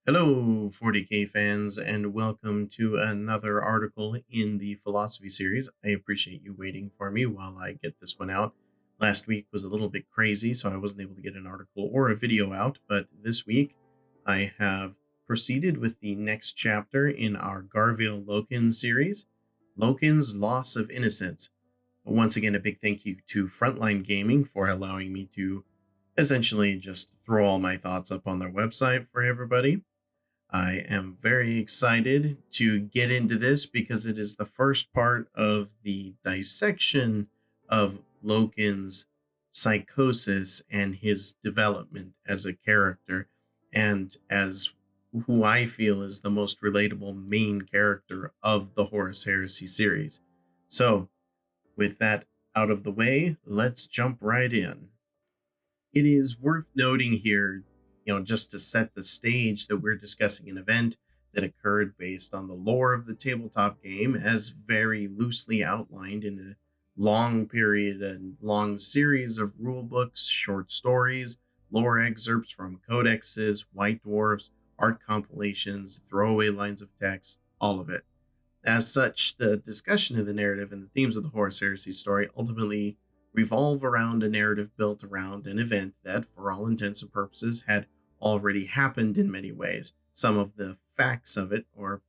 Hello, 40K fans, and welcome to another article in the philosophy series. I appreciate you waiting for me while I get this one out. Last week was a little bit crazy, so I wasn't able to get an article or a video out, but this week I have proceeded with the next chapter in our Garville Loken series, Loken's Loss of Innocence. Once again, a big thank you to Frontline Gaming for allowing me to essentially just throw all my thoughts up on their website for everybody. I am very excited to get into this because it is the first part of the dissection of Loken's psychosis and his development as a character, and as who I feel is the most relatable main character of the Horus Heresy series. So, with that out of the way, let's jump right in. It is worth noting here, just to set the stage, that we're discussing an event that occurred based on the lore of the tabletop game, as very loosely outlined in a long period and long series of rule books, short stories, lore excerpts from codexes, white dwarfs, art compilations, throwaway lines of text, all of it. As such, the discussion of the narrative and the themes of the Horus Heresy story ultimately revolve around a narrative built around an event that, for all intents and purposes, had already happened in many ways. Some of the facts of it, or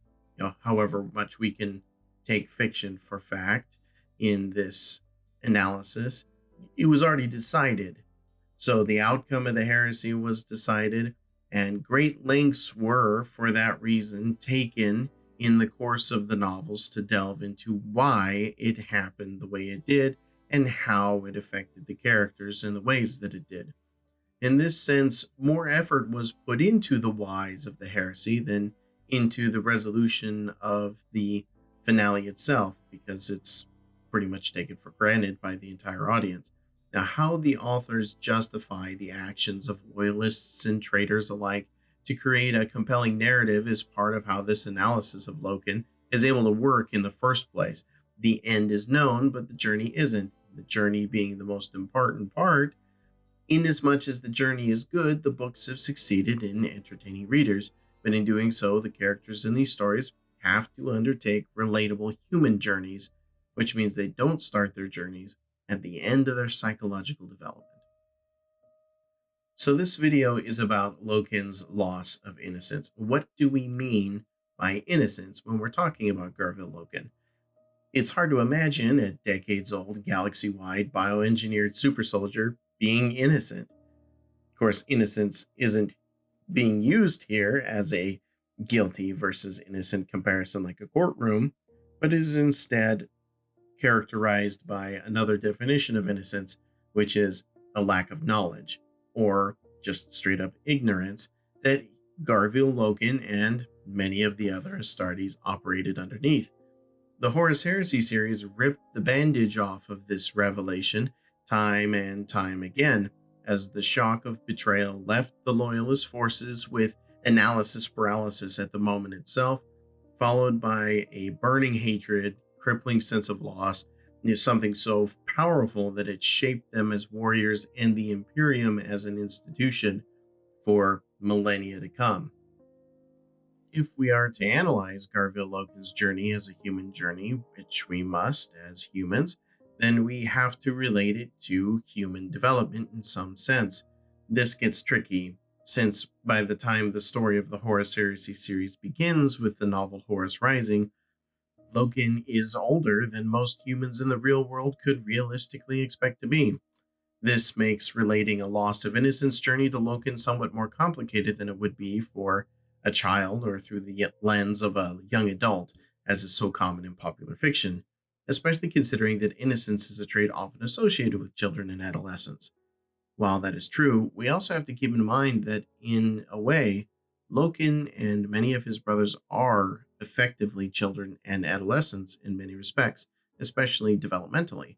however much we can take fiction for fact in this analysis, it was already decided. So the outcome of the heresy was decided, and great lengths were, for that reason, taken in the course of the novels to delve into why it happened the way it did and how it affected the characters in the ways that it did. In this sense, more effort was put into the whys of the heresy than into the resolution of the finale itself, because it's pretty much taken for granted by the entire audience. Now, how the authors justify the actions of loyalists and traitors alike to create a compelling narrative is part of how this analysis of Loken is able to work in the first place. The end is known, but the journey isn't. The journey being the most important part. Inasmuch as the journey is good, the books have succeeded in entertaining readers, but in doing so, the characters in these stories have to undertake relatable human journeys, which means they don't start their journeys at the end of their psychological development. So this video is about Loken's loss of innocence. What do we mean by innocence when we're talking about Garville Loken? It's hard to imagine a decades-old, galaxy-wide, bioengineered super soldier being innocent. Of course, innocence isn't being used here as a guilty versus innocent comparison like a courtroom, but is instead characterized by another definition of innocence, which is a lack of knowledge, or just straight up ignorance, that Garville Loken and many of the other Astartes operated underneath. The Horus Heresy series ripped the bandage off of this revelation time and time again, as the shock of betrayal left the Loyalist forces with analysis paralysis at the moment itself, followed by a burning hatred, crippling sense of loss, something so powerful that it shaped them as warriors and the Imperium as an institution for millennia to come. If we are to analyze Garville Loken's journey as a human journey, which we must as humans, then we have to relate it to human development in some sense. This gets tricky, since by the time the story of the Horus Heresy series begins with the novel Horus Rising, Loken is older than most humans in the real world could realistically expect to be. This makes relating a loss of innocence journey to Loken somewhat more complicated than it would be for a child or through the lens of a young adult, as is so common in popular fiction, especially considering that innocence is a trait often associated with children and adolescents. While that is true, we also have to keep in mind that, in a way, Loken and many of his brothers are effectively children and adolescents in many respects, especially developmentally.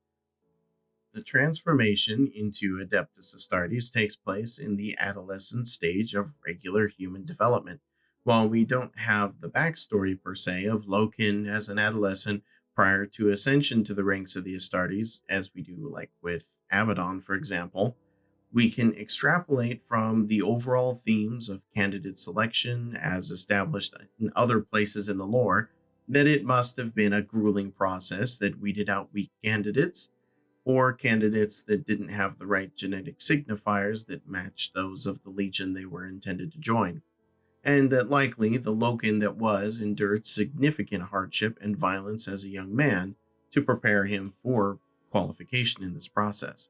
The transformation into Adeptus Astartes takes place in the adolescent stage of regular human development. While we don't have the backstory per se of Loken as an adolescent prior to ascension to the ranks of the Astartes, as we do like with Abaddon, for example, We can extrapolate from the overall themes of candidate selection as established in other places in the lore that it must have been a grueling process that weeded out weak candidates or candidates that didn't have the right genetic signifiers that matched those of the legion they were intended to join, and that likely the Loken that was endured significant hardship and violence as a young man to prepare him for qualification in this process.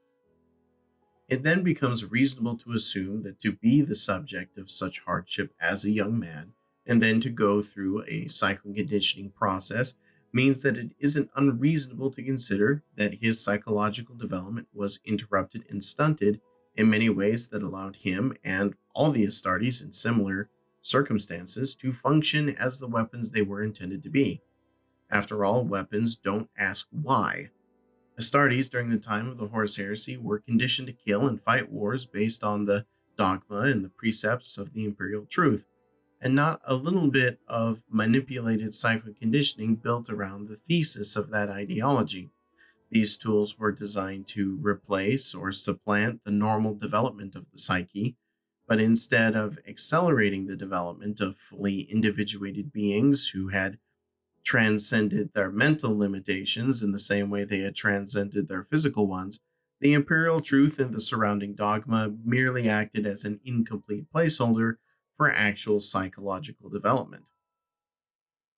It then becomes reasonable to assume that to be the subject of such hardship as a young man, and then to go through a psychoconditioning process, means that it isn't unreasonable to consider that his psychological development was interrupted and stunted in many ways that allowed him and all the Astartes in similar circumstances to function as the weapons they were intended to be. After all, weapons don't ask why. Astartes, during the time of the Horus Heresy, were conditioned to kill and fight wars based on the dogma and the precepts of the imperial truth, and not a little bit of manipulated psycho-conditioning built around the thesis of that ideology. These tools were designed to replace or supplant the normal development of the psyche, but instead of accelerating the development of fully individuated beings who had transcended their mental limitations in the same way they had transcended their physical ones, the imperial truth and the surrounding dogma merely acted as an incomplete placeholder for actual psychological development.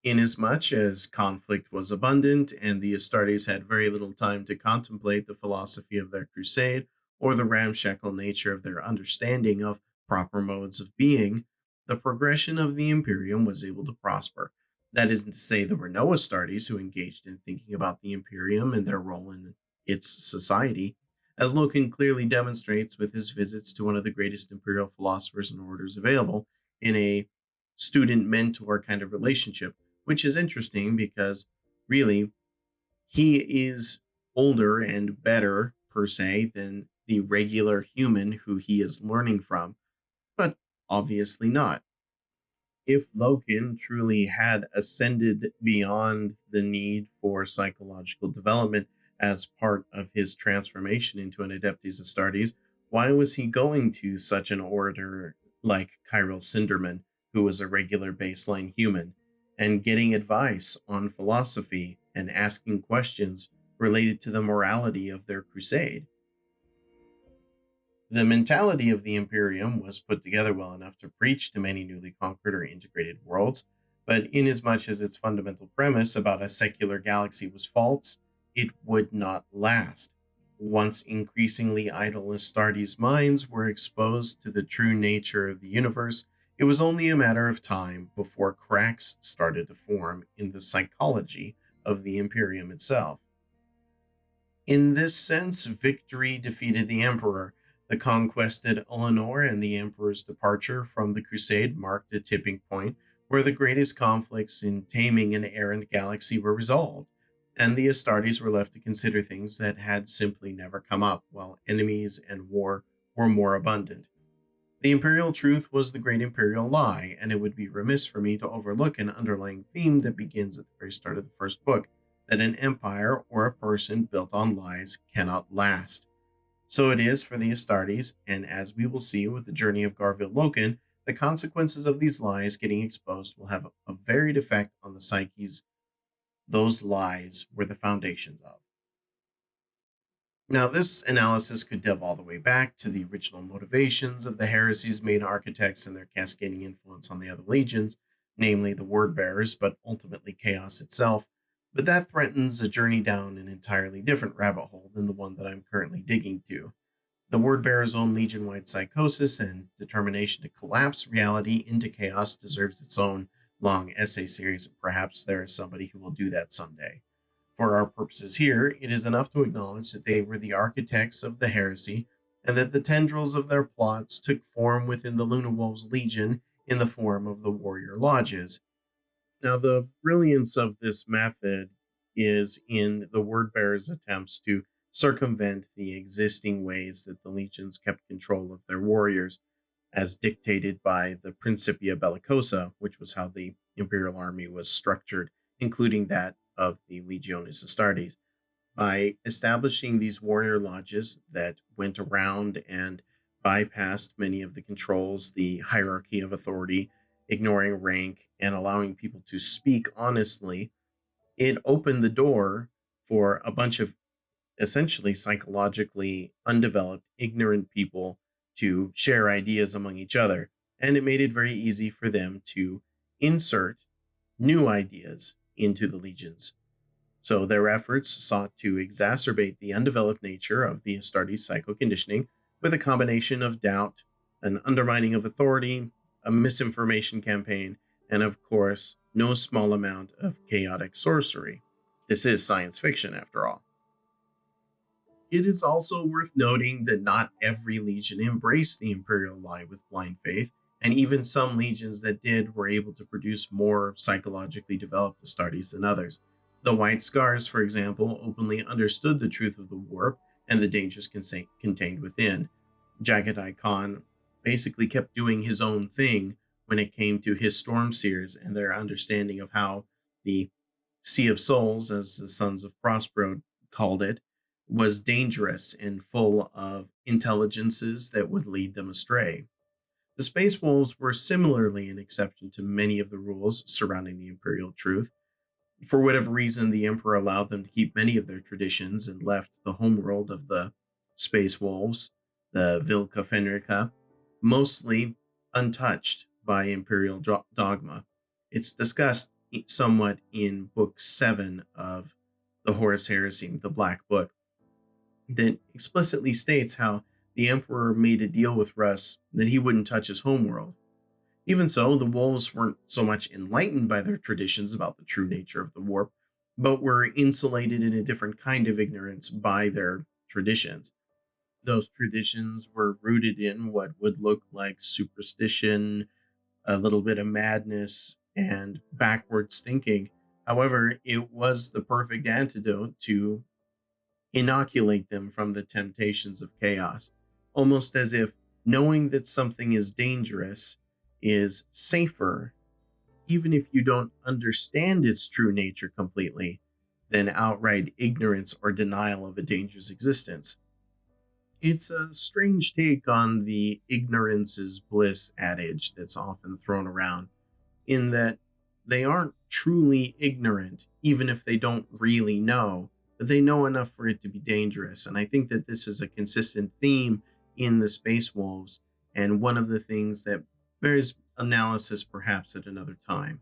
Inasmuch as conflict was abundant and the Astartes had very little time to contemplate the philosophy of their crusade or the ramshackle nature of their understanding of proper modes of being, the progression of the Imperium was able to prosper. That isn't to say there were no Astartes who engaged in thinking about the Imperium and their role in its society, as Loken clearly demonstrates with his visits to one of the greatest Imperial philosophers and orators available in a student mentor kind of relationship, which is interesting because really he is older and better per se than the regular human who he is learning from, but obviously not. If Loken truly had ascended beyond the need for psychological development as part of his transformation into an Adeptus Astartes, why was he going to such an orator like Kyril Sinderman, who was a regular baseline human, and getting advice on philosophy and asking questions related to the morality of their crusade? The mentality of the Imperium was put together well enough to preach to many newly conquered or integrated worlds, but inasmuch as its fundamental premise about a secular galaxy was false, it would not last. Once increasingly idle Astartes' minds were exposed to the true nature of the universe, it was only a matter of time before cracks started to form in the psychology of the Imperium itself. In this sense, victory defeated the Emperor. The conquested Eleanor and the Emperor's departure from the Crusade marked a tipping point where the greatest conflicts in taming an errant galaxy were resolved, and the Astartes were left to consider things that had simply never come up while enemies and war were more abundant. The imperial truth was the great imperial lie, and it would be remiss for me to overlook an underlying theme that begins at the very start of the first book, that an empire or a person built on lies cannot last. So it is for the Astartes, and as we will see with the journey of Garville Loken, the consequences of these lies getting exposed will have a varied effect on the psyches those lies were the foundations of. Now, this analysis could delve all the way back to the original motivations of the heresy's main architects and their cascading influence on the other legions, namely the word bearers, but ultimately chaos itself. But that threatens a journey down an entirely different rabbit hole than the one that I'm currently digging to. The word bearer's own legion wide psychosis and determination to collapse reality into chaos deserves its own long essay series, and perhaps there is somebody who will do that someday. For our purposes here, it is enough to acknowledge that they were the architects of the heresy, and that the tendrils of their plots took form within the Luna Wolves Legion in the form of the warrior lodges. Now, the brilliance of this method is in the word bearers' attempts to circumvent the existing ways that the legions kept control of their warriors, as dictated by the Principia Bellicosa, which was how the imperial army was structured, including that of the Legiones Astartes. By establishing these warrior lodges that went around and bypassed many of the controls, the hierarchy of authority, ignoring rank, and allowing people to speak honestly. It opened the door for a bunch of essentially psychologically undeveloped, ignorant people to share ideas among each other. And it made it very easy for them to insert new ideas into the legions. So their efforts sought to exacerbate the undeveloped nature of the Astartes psychoconditioning with a combination of doubt, an undermining of authority, a misinformation campaign, and of course, no small amount of chaotic sorcery. This is science fiction, after all. It is also worth noting that not every legion embraced the imperial lie with blind faith, and even some legions that did were able to produce more psychologically developed Astartes than others. The White Scars, for example, openly understood the truth of the warp and the dangers contained within. Jagadai Khan basically kept doing his own thing when it came to his Stormseers and their understanding of how the Sea of Souls, as the Sons of Prospero called it, was dangerous and full of intelligences that would lead them astray. The Space Wolves were similarly an exception to many of the rules surrounding the Imperial Truth. For whatever reason, the Emperor allowed them to keep many of their traditions and left the homeworld of the Space Wolves, the Vilca Fenrica, mostly untouched by Imperial dogma. It's discussed somewhat in Book 7 of the Horus Heresy, the Black Book, that explicitly states how the Emperor made a deal with Russ that he wouldn't touch his homeworld. Even so, the wolves weren't so much enlightened by their traditions about the true nature of the warp, but were insulated in a different kind of ignorance by their traditions. Those traditions were rooted in what would look like superstition, a little bit of madness, and backwards thinking. However, it was the perfect antidote to inoculate them from the temptations of chaos, almost as if knowing that something is dangerous is safer, even if you don't understand its true nature completely, than outright ignorance or denial of a danger's existence. It's a strange take on the ignorance is bliss adage that's often thrown around, in that they aren't truly ignorant, even if they don't really know, but they know enough for it to be dangerous. And I think that this is a consistent theme in the Space Wolves, and one of the things that bears analysis perhaps at another time.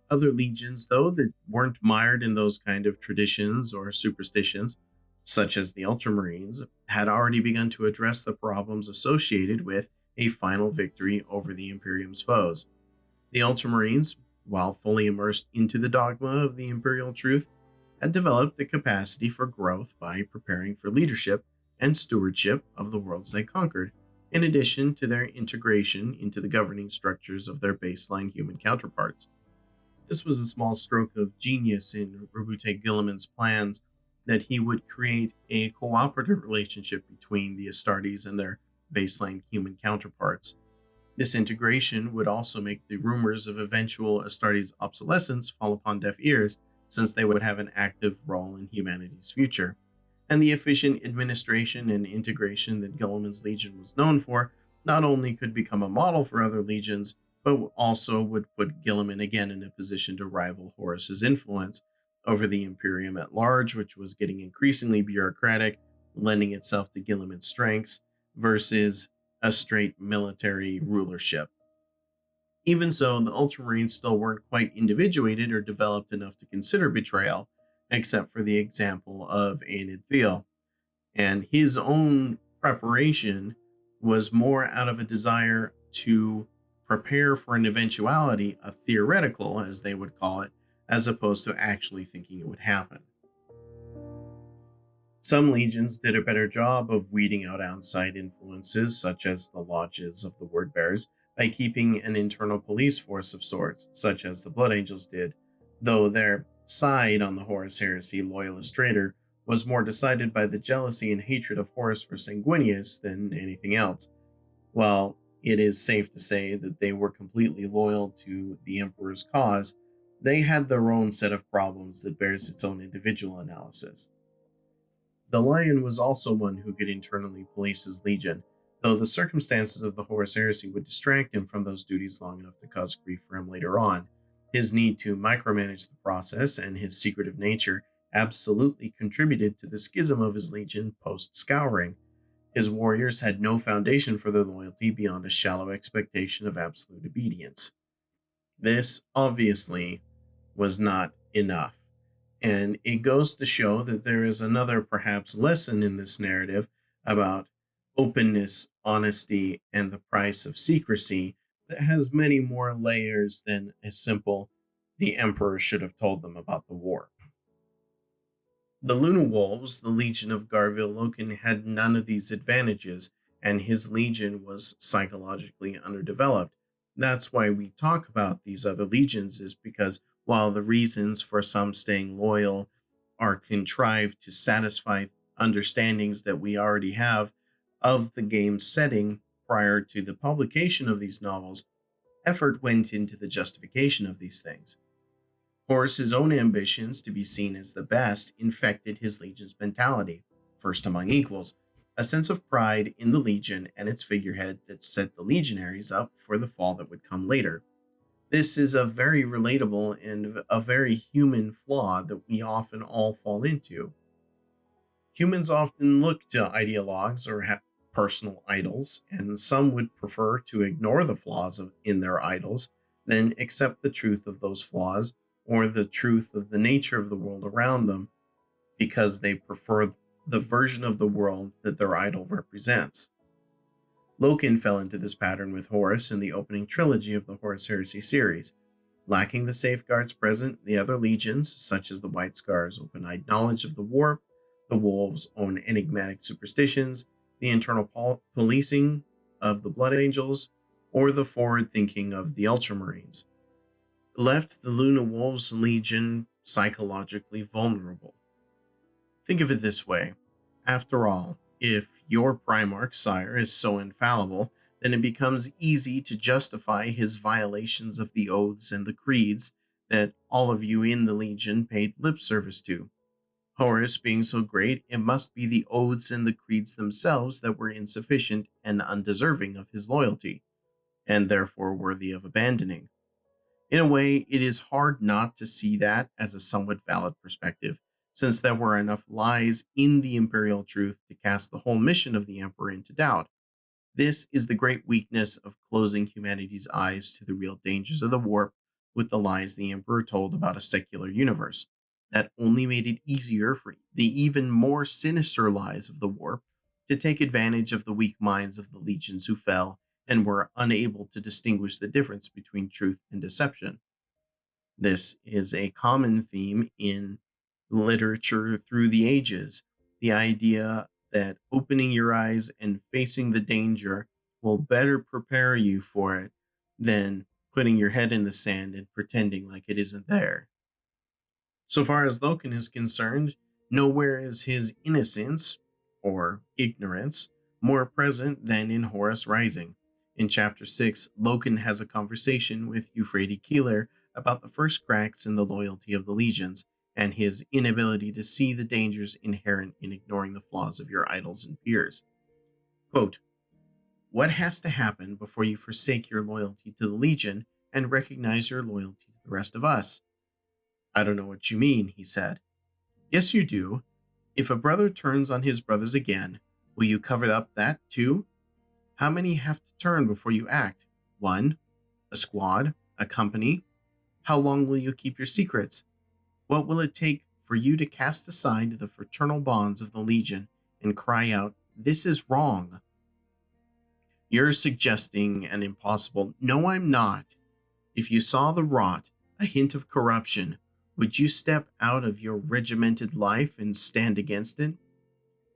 Other legions, though, that weren't mired in those kind of traditions or superstitions, such as the Ultramarines, had already begun to address the problems associated with a final victory over the Imperium's foes. The Ultramarines, while fully immersed into the dogma of the Imperial truth, had developed the capacity for growth by preparing for leadership and stewardship of the worlds they conquered, in addition to their integration into the governing structures of their baseline human counterparts. This was a small stroke of genius in Rabute Gilliman's plans that he would create a cooperative relationship between the Astartes and their baseline human counterparts. This integration would also make the rumors of eventual Astartes obsolescence fall upon deaf ears, since they would have an active role in humanity's future. And the efficient administration and integration that Guilliman's Legion was known for not only could become a model for other legions, but also would put Guilliman again in a position to rival Horus's influence over the Imperium at large, which was getting increasingly bureaucratic, lending itself to Guilliman's strengths, versus a straight military rulership. Even so, the Ultramarines still weren't quite individuated or developed enough to consider betrayal, except for the example of Aenid Thiel. And his own preparation was more out of a desire to prepare for an eventuality, a theoretical, as they would call it, as opposed to actually thinking it would happen. Some legions did a better job of weeding out outside influences, such as the lodges of the Word Bearers, by keeping an internal police force of sorts, such as the Blood Angels did, though their side on the Horus Heresy loyalist traitor was more decided by the jealousy and hatred of Horus for Sanguinius than anything else. While it is safe to say that they were completely loyal to the Emperor's cause, they had their own set of problems that bears its own individual analysis. The lion was also one who could internally police his legion, though the circumstances of the Horus heresy would distract him from those duties long enough to cause grief for him later on. His need to micromanage the process and his secretive nature absolutely contributed to the schism of his legion post scouring. His warriors had no foundation for their loyalty beyond a shallow expectation of absolute obedience. This, obviously, was not enough. And it goes to show that there is another, perhaps, lesson in this narrative about openness, honesty, and the price of secrecy that has many more layers than a simple, the Emperor should have told them about the war. The Luna Wolves, the Legion of Garville Loken, had none of these advantages, and his legion was psychologically underdeveloped. That's why we talk about these other legions, is because while the reasons for some staying loyal are contrived to satisfy understandings that we already have of the game's setting prior to the publication of these novels, effort went into the justification of these things. Horus's own ambitions to be seen as the best infected his legion's mentality, first among equals, a sense of pride in the legion and its figurehead that set the legionaries up for the fall that would come later. This is a very relatable and a very human flaw that we often all fall into. Humans often look to ideologues or have personal idols, and some would prefer to ignore the flaws in their idols than accept the truth of those flaws or the truth of the nature of the world around them because they prefer the version of the world that their idol represents. Loken fell into this pattern with Horus in the opening trilogy of the Horus Heresy series. Lacking the safeguards present, the other legions, such as the White Scar's open-eyed knowledge of the warp, the Wolves' own enigmatic superstitions, the internal policing of the Blood Angels, or the forward thinking of the Ultramarines, left the Luna Wolves Legion psychologically vulnerable. Think of it this way. After all, if your Primarch sire is so infallible, then it becomes easy to justify his violations of the oaths and the creeds that all of you in the Legion paid lip service to. Horus being so great, it must be the oaths and the creeds themselves that were insufficient and undeserving of his loyalty, and therefore worthy of abandoning. In a way, it is hard not to see that as a somewhat valid perspective, since there were enough lies in the imperial truth to cast the whole mission of the Emperor into doubt. This is the great weakness of closing humanity's eyes to the real dangers of the warp with the lies the Emperor told about a secular universe. That only made it easier for the even more sinister lies of the warp to take advantage of the weak minds of the legions who fell and were unable to distinguish the difference between truth and deception. This is a common theme in literature through the ages. The idea that opening your eyes and facing the danger will better prepare you for it than putting your head in the sand and pretending like it isn't there. So far as Loken is concerned, nowhere is his innocence, or ignorance, more present than in Horus Rising. In Chapter 6, Loken has a conversation with Euphrates Keeler about the first cracks in the loyalty of the legions, and his inability to see the dangers inherent in ignoring the flaws of your idols and peers. Quote, "What has to happen before you forsake your loyalty to the Legion and recognize your loyalty to the rest of us?" "I don't know what you mean," he said. "Yes, you do. If a brother turns on his brothers again, will you cover up that too? How many have to turn before you act? One? A squad? A company? How long will you keep your secrets? What will it take for you to cast aside the fraternal bonds of the Legion and cry out, 'This is wrong'?" "You're suggesting an impossible—" "No, I'm not. If you saw the rot, a hint of corruption, would you step out of your regimented life and stand against it?"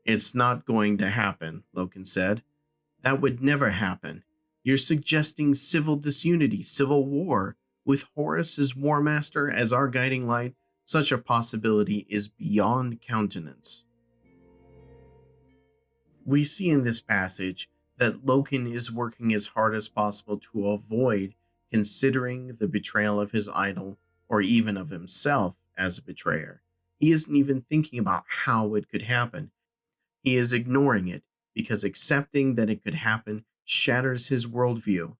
"It's not going to happen," Loken said. "That would never happen. You're suggesting civil disunity, civil war. With Horus as War Master as our guiding light, such a possibility is beyond countenance." We see in this passage that Loken is working as hard as possible to avoid considering the betrayal of his idol or even of himself as a betrayer. He isn't even thinking about how it could happen. He is ignoring it because accepting that it could happen shatters his worldview.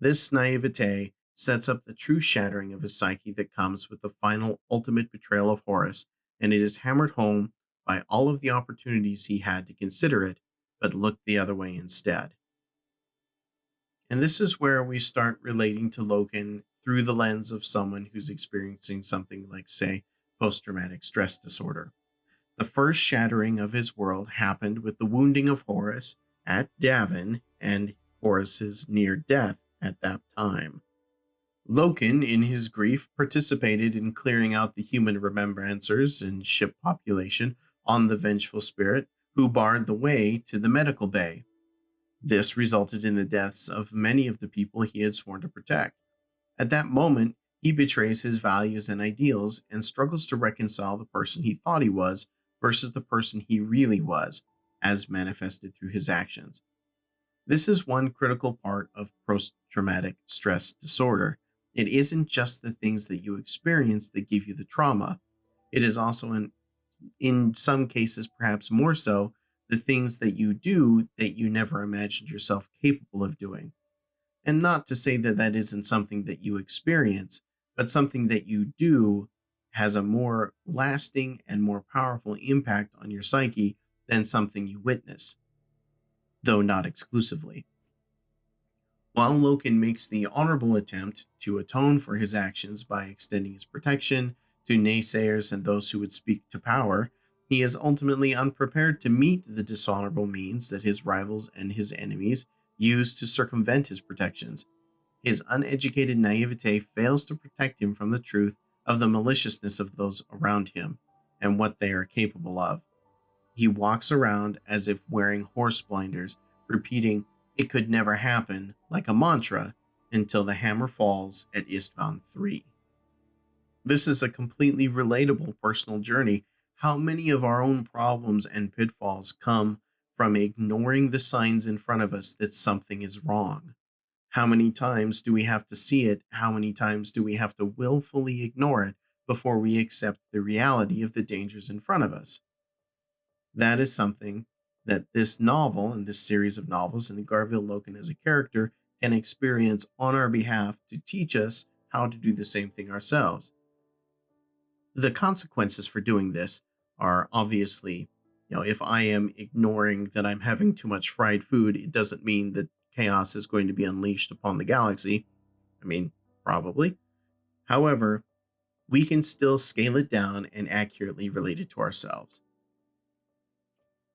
This naivete sets up the true shattering of his psyche that comes with the final ultimate betrayal of Horus, and it is hammered home by all of the opportunities he had to consider it, but looked the other way instead. And this is where we start relating to Loken through the lens of someone who's experiencing something like, say, post traumatic stress disorder. The first shattering of his world happened with the wounding of Horus at Davin and Horus's near death at that time. Loken, in his grief, participated in clearing out the human remembrancers and ship population on the vengeful spirit, who barred the way to the medical bay. This resulted in the deaths of many of the people he had sworn to protect. At that moment, he betrays his values and ideals and struggles to reconcile the person he thought he was versus the person he really was, as manifested through his actions. This is one critical part of post traumatic stress disorder. It isn't just the things that you experience that give you the trauma, it is also, in some cases, perhaps more so, the things that you do that you never imagined yourself capable of doing. And not to say that that isn't something that you experience, but something that you do has a more lasting and more powerful impact on your psyche than something you witness, though not exclusively. While Loken makes the honorable attempt to atone for his actions by extending his protection to naysayers and those who would speak to power, he is ultimately unprepared to meet the dishonorable means that his rivals and his enemies use to circumvent his protections. His uneducated naivete fails to protect him from the truth of the maliciousness of those around him and what they are capable of. He walks around as if wearing horse blinders, repeating, "It could never happen," like a mantra, until the hammer falls at Istvan 3. This is a completely relatable personal journey. How many of our own problems and pitfalls come from ignoring the signs in front of us that something is wrong? How many times do we have to see it? How many times do we have to willfully ignore it before we accept the reality of the dangers in front of us? That is something that this novel and this series of novels and Garville Loken as a character can experience on our behalf to teach us how to do the same thing ourselves. The consequences for doing this are obviously, if I am ignoring that I'm having too much fried food, it doesn't mean that chaos is going to be unleashed upon the galaxy. I mean, probably. However, we can still scale it down and accurately relate it to ourselves.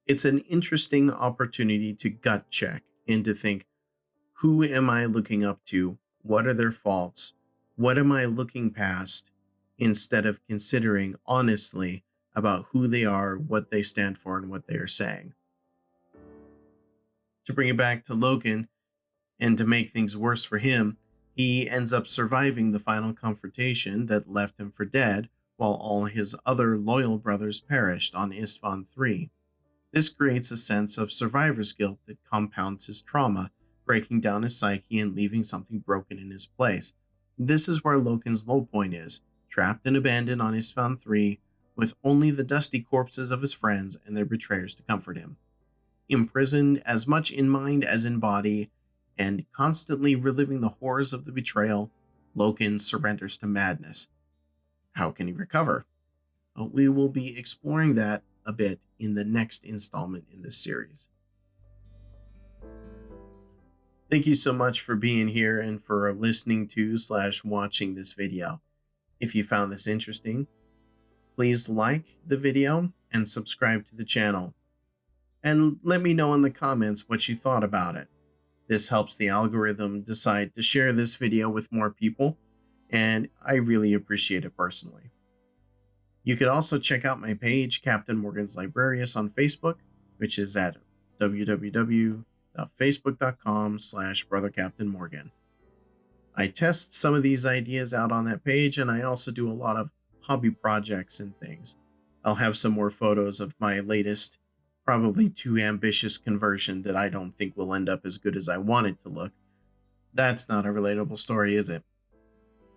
It's an interesting opportunity to gut check and to think, who am I looking up to? What are their faults? What am I looking past? Instead of considering honestly about who they are, what they stand for, and what they are saying. To bring it back to Loken, and to make things worse for him, he ends up surviving the final confrontation that left him for dead, while all his other loyal brothers perished on Istvan 3. This creates a sense of survivor's guilt that compounds his trauma, breaking down his psyche and leaving something broken in his place. This is where Loken's low point is, trapped and abandoned on Istvan 3, with only the dusty corpses of his friends and their betrayers to comfort him. Imprisoned as much in mind as in body, and constantly reliving the horrors of the betrayal, Loken surrenders to madness. How can he recover? Well, we will be exploring that a bit in the next installment in this series. Thank you so much for being here and for listening to / watching this video. If you found this interesting, please like the video and subscribe to the channel. And let me know in the comments what you thought about it. This helps the algorithm decide to share this video with more people, and I really appreciate it personally. You could also check out my page, Captain Morgan's Librarius, on Facebook, which is at www.facebook.com/BrotherCaptainMorgan. I test some of these ideas out on that page, and I also do a lot of hobby projects and things. I'll have some more photos of my latest, probably too ambitious conversion that I don't think will end up as good as I want it to look. That's not a relatable story, is it?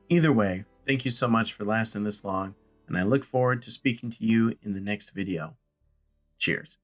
Either way, thank you so much for lasting this long, and I look forward to speaking to you in the next video. Cheers.